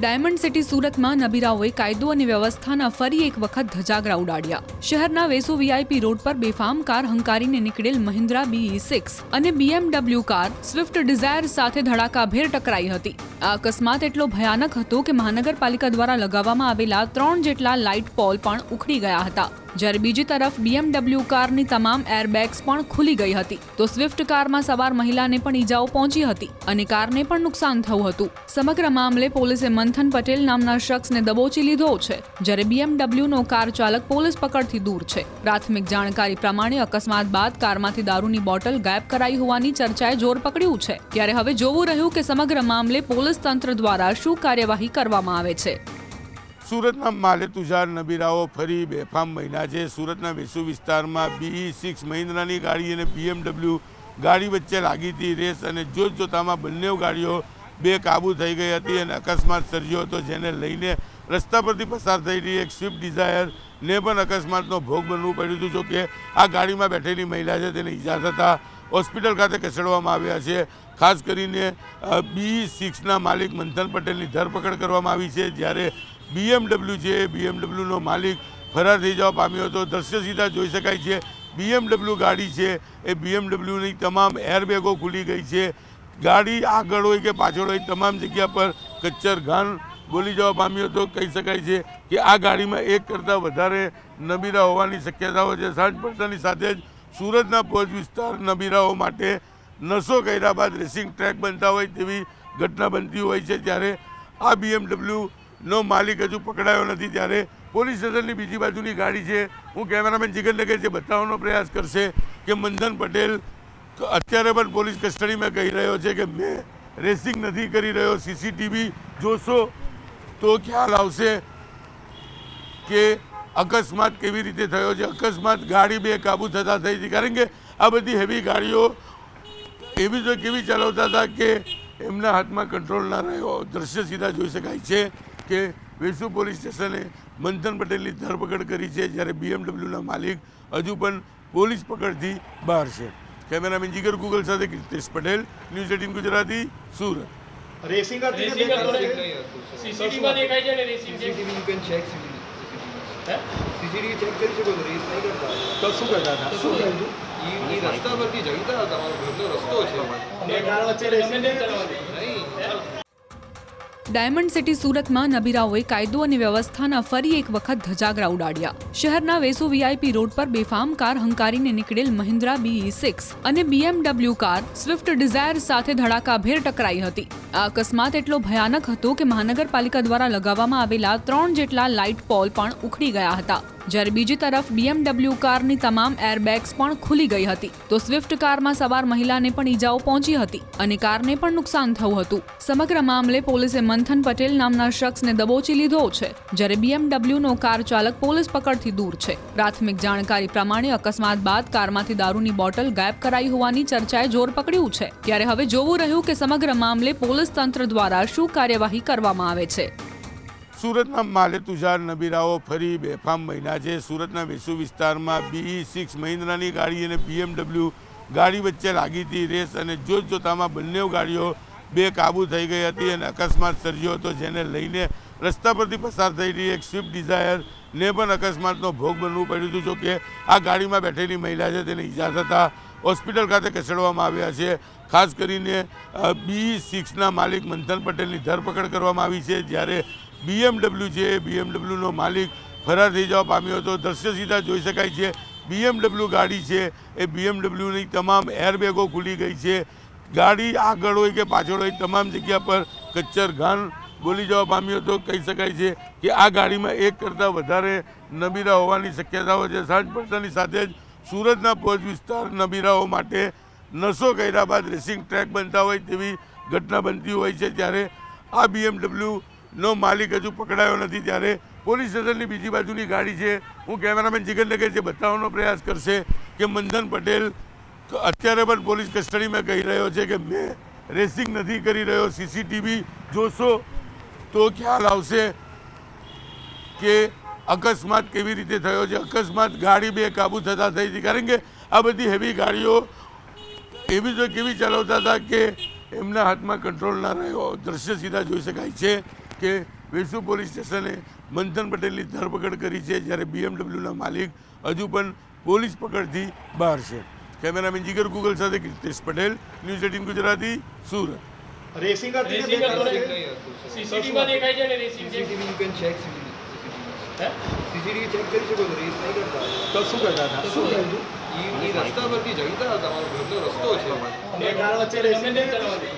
Diamond city સુરતમાં નબીરાઓએ કાયદો અને વ્યવસ્થાના ફરી એક વખત ધજાગરા ઉડાડ્યા। શહેરના વેસુ વીઆઈપી રોડ પર બેફામ કાર હંકારીને નીકળેલ મહિન્દ્રા BE6 અને BMW કાર સ્વિફ્ટ ડિઝાયર સાથે ધડાકાભેર ટકરાઈ હતી। આ અકસ્માત એટલો ભયાનક હતો કે મહાનગરપાલિકા દ્વારા લગાવવામાં આવેલા 3 જેટલા લાઇટ પોલ પણ ઉખડી ગયા હતા, જ્યારે બીજી તરફ BMW કારની તમામ એરબેગ્સ પણ ખુલી ગઈ હતી તો સ્વિફ્ટ કારમાં સવાર મહિલાને પણ ઈજાઓ પહોંચી હતી અને કારને પણ નુકસાન થયું હતું। સમગ્ર મામલે પોલીસે મંથન પટેલ નામના શખ્સને દબોચી લીધો છે, જ્યારે BMW નો કાર ચાલક પોલીસ પકડથી દૂર છે। પ્રાથમિક જાણકારી પ્રમાણે અકસ્માત બાદ કારમાંથી દારૂની બોટલ ગાયબ કરાઈ હોવાની ચર્ચાએ જોર પકડ્યું છે, ત્યારે હવે જોવું રહ્યું કે સમગ્ર મામલે પોલીસ તંત્ર દ્વારા શું કાર્યવાહી કરવામાં આવે છે। સુરતના માલેતુજાર નબીરાઓ ફરી બેફામ બન્યા છે। સુરતના વેસુ વિસ્તારમાં BE6 મહિન્દ્રાની ગાડી અને BMW ગાડી વચ્ચે લાગી હતી રેસ અને જોતજોતામાં બંને ગાડીઓ બેકાબૂ થઈ ગઈ હતી અને અકસ્માત સર્જ્યો હતો, જેને લઈને રસ્તા પરથી પસાર થઈ રહી એક સ્વિફ્ટ ડિઝાયરને પણ અકસ્માતનો ભોગ બનવું પડ્યું હતું। જો કે આ ગાડીમાં બેઠેલી મહિલા છે તેને ઈજા થતાં હોસ્પિટલ ખાતે ખસેડવામાં આવ્યા છે। ખાસ કરીને BE6ના માલિક મંથન પટેલની ધરપકડ કરવામાં આવી છે, જ્યારે BMW છે BMWનો માલિક ફરાર થઈ જવા પામ્યો હતો। દ્રશ્ય સીધા જોઈ શકાય છે, BMW ગાડી છે એ BMWની તમામ એરબેગો ખુલી ગઈ છે। ગાડી આગળ હોય કે પાછળ હોય તમામ જગ્યા પર કચ્ચર ઘાણ બોલી જવા પામ્યો હતો। કહી શકાય છે કે આ ગાડીમાં એક કરતાં વધારે નબીરા હોવાની શક્યતાઓ છે। સાંજ પડતાની સાથે જ સુરતના પોજ વિસ્તાર નબીરાઓ માટે નશો કર્યા બાદ રેસિંગ ટ્રેક બનતા હોય તેવી ઘટના બનતી હોય છે, ત્યારે આ BMW નો માલિક હજુ પકડાયો નથી, ત્યારે પોલીસ સ્ટેશનની બીજી બાજુની ગાડી છે, હું કેમેરામેન જીગરનગર છે, બતાવવાનો પ્રયાસ કરશે કે મંથન પટેલ અત્યારે પણ પોલીસ કસ્ટડીમાં કહી રહ્યો છે કે મેં રેસિંગ નથી કરી રહ્યો। CCTV જોશો તો ખ્યાલ આવશે કે અકસ્માત કેવી રીતે થયો છે। અકસ્માત ગાડી બેકાબૂ થતા થઈ હતી, કારણ કે આ બધી હેવી ગાડીઓ એવી તો કેવી ચલાવતા હતા કે એમના હાથમાં કંટ્રોલ ના રહ્યો। દ્રશ્ય સીધા જોઈ શકાય છે કે વેસુ પોલીસ સ્ટેશને મંથન પટેલની ધરપકડ કરી છે, જ્યારે BMWના માલિક હજુ પણ પોલીસ પકડથી બહાર છે। કેમેરામેન જીગર ગૂગલ સાથે કૃતિશ પટેલ, ન્યૂઝ 18 ગુજરાતી, સુરત। રેસિંગ હતી કે સીસીટીવી માં દેખાય છે ને racing CCTV you can check CCTV check કરી શકો છો। રેસ નહીં કરતા તો શું કરતા હતા? શું કરતું? ઈ રસ્તા પરથી જઈતા હતા, તમારો ઘરનો રસ્તો છે બે કાર વચ્ચે રેસિંગ નહીં કરવાની। ડાયમંડ સિટી સુરતમાં નબીરાઓએ કાયદો અને વ્યવસ્થાના ફરી એક વખત ધજાગરા ઉડાડ્યા। શહેરના વેસુ વીઆઈપી રોડ પર બેફામ કાર હંકારીને નીકળેલ મહિન્દ્રા BE6 અને BMW કાર સ્વિફ્ટ ડિઝાયર સાથે ધડાકાભેર ટકરાઈ હતી। આ અકસ્માત એટલો ભયાનક હતો કે મહાનગરપાલિકા દ્વારા લગાવવામાં આવેલા 3 જેટલા લાઇટ પોલ પણ ઉખડી ગયા હતા, જ્યારે બીજી તરફ BMW કારની તમામ એરબેગ્સ પણ ખુલી ગઈ હતી તો સ્વિફ્ટ કારમાં સવાર મહિલાને પણ ઈજાઓ પહોંચી હતી અને કારને પણ નુકસાન થયું હતું। સમગ્ર મામલે પોલીસે મંથન પટેલ નામના શખ્સને દબોચી લીધો છે, જ્યારે BMW નો કાર ચાલક પોલીસ પકડથી દૂર છે। પ્રાથમિક જાણકારી પ્રમાણે અકસ્માત બાદ કારમાંથી દારૂની બોટલ ગાયબ કરાઈ હોવાની ચર્ચાએ જોર પકડ્યું છે, ત્યારે હવે જોવું રહ્યું કે સમગ્ર મામલે પોલીસ તંત્ર દ્વારા શું કાર્યવાહી કરવામાં આવે છે। સુરતના માલેતુજાર નબીરાઓ ફરી બેફામ બન્યા છે। સુરતના વેસુ વિસ્તારમાં BE6 મહિન્દ્રાની ગાડી અને BMW ગાડી વચ્ચે લાગી હતી રેસ અને જોતજોતામાં બંને ગાડીઓ બેકાબૂ થઈ ગઈ હતી અને અકસ્માત સર્જ્યો હતો, જેને લઈને રસ્તા પરથી પસાર થઈ રહી એક સ્વિફ્ટ ડિઝાયરને પણ અકસ્માતનો ભોગ બનવું પડ્યું હતું। જો કે આ ગાડીમાં બેઠેલી મહિલા છે તેને ઈજા થતાં હોસ્પિટલ ખાતે ખસેડવામાં આવ્યા છે। ખાસ કરીને BE6ના માલિક મંથન પટેલની ધરપકડ કરવામાં આવી છે, જ્યારે BMW છે BMWનો માલિક ફરાર થઈ જવા પામ્યો હતો। દ્રશ્ય સીધા જોઈ શકાય છે, BMW ગાડી છે એ BMWની તમામ એરબેગો ખુલી ગઈ છે। ગાડી આગળ હોય કે પાછળ હોય તમામ જગ્યા પર કચ્ચર ઘાણ બોલી જવા પામ્યો હતો। કહી શકાય છે કે આ ગાડીમાં એક કરતાં વધારે નબીરા હોવાની શક્યતાઓ છે। સાંજ પડતાની સાથે જ સુરતના પોજ વિસ્તાર નબીરાઓ માટે નશો કર્યા બાદ રેસિંગ ટ્રેક બનતા હોય તેવી ઘટના બનતી હોય છે, ત્યારે આ BMW નો માલિક હજુ પકડાયો નથી, ત્યારે પોલીસ સ્ટેશનની બીજી બાજુની ગાડી છે, હું કેમેરામેન જીગરનગર છે, બતાવવાનો પ્રયાસ કરશે કે મંથન પટેલ અત્યારે પણ પોલીસ કસ્ટડીમાં કહી રહ્યો છે કે મેં રેસિંગ નથી કરી રહ્યો। CCTV જોશો તો ખ્યાલ આવશે કે અકસ્માત કેવી રીતે થયો છે। અકસ્માત ગાડી બેકાબૂ થતા થઈ હતી, કારણ કે આ બધી હેવી ગાડીઓ એવી તો કેવી ચલાવતા હતા કે એમના હાથમાં કંટ્રોલ ના રહ્યો। દ્રશ્ય સીધા જોઈ શકાય છે કે વેસુ પોલીસ સ્ટેશને મંથન પટેલની ધરપકડ કરી છે, જ્યારે BMW માલિક હજુ પણ પોલીસ પકડથી બહાર છે. કેમેરામેન જીગર ગૂગલ સાથે કીર્તિશ પટેલ, ન્યૂઝ 18 ગુજરાતી, સુરત. રેસિંગ કરતી રેસિંગ હતી કરતો ને? નહીં હતું સર. સીસીટીવીમાં દેખાય છે ને racing CCTV you can check CCTV check કરી શકો છો, રેસ નહીં કરતા. તો શું કરતા હતા? શું થયું હતું? ઈ રસ્તા પરથી જતા હતા, તમારો ઘરનો રસ્તો છે. બે કાર વચ્ચે રેસિંગ ગમે તેમ ચલાવવા દે.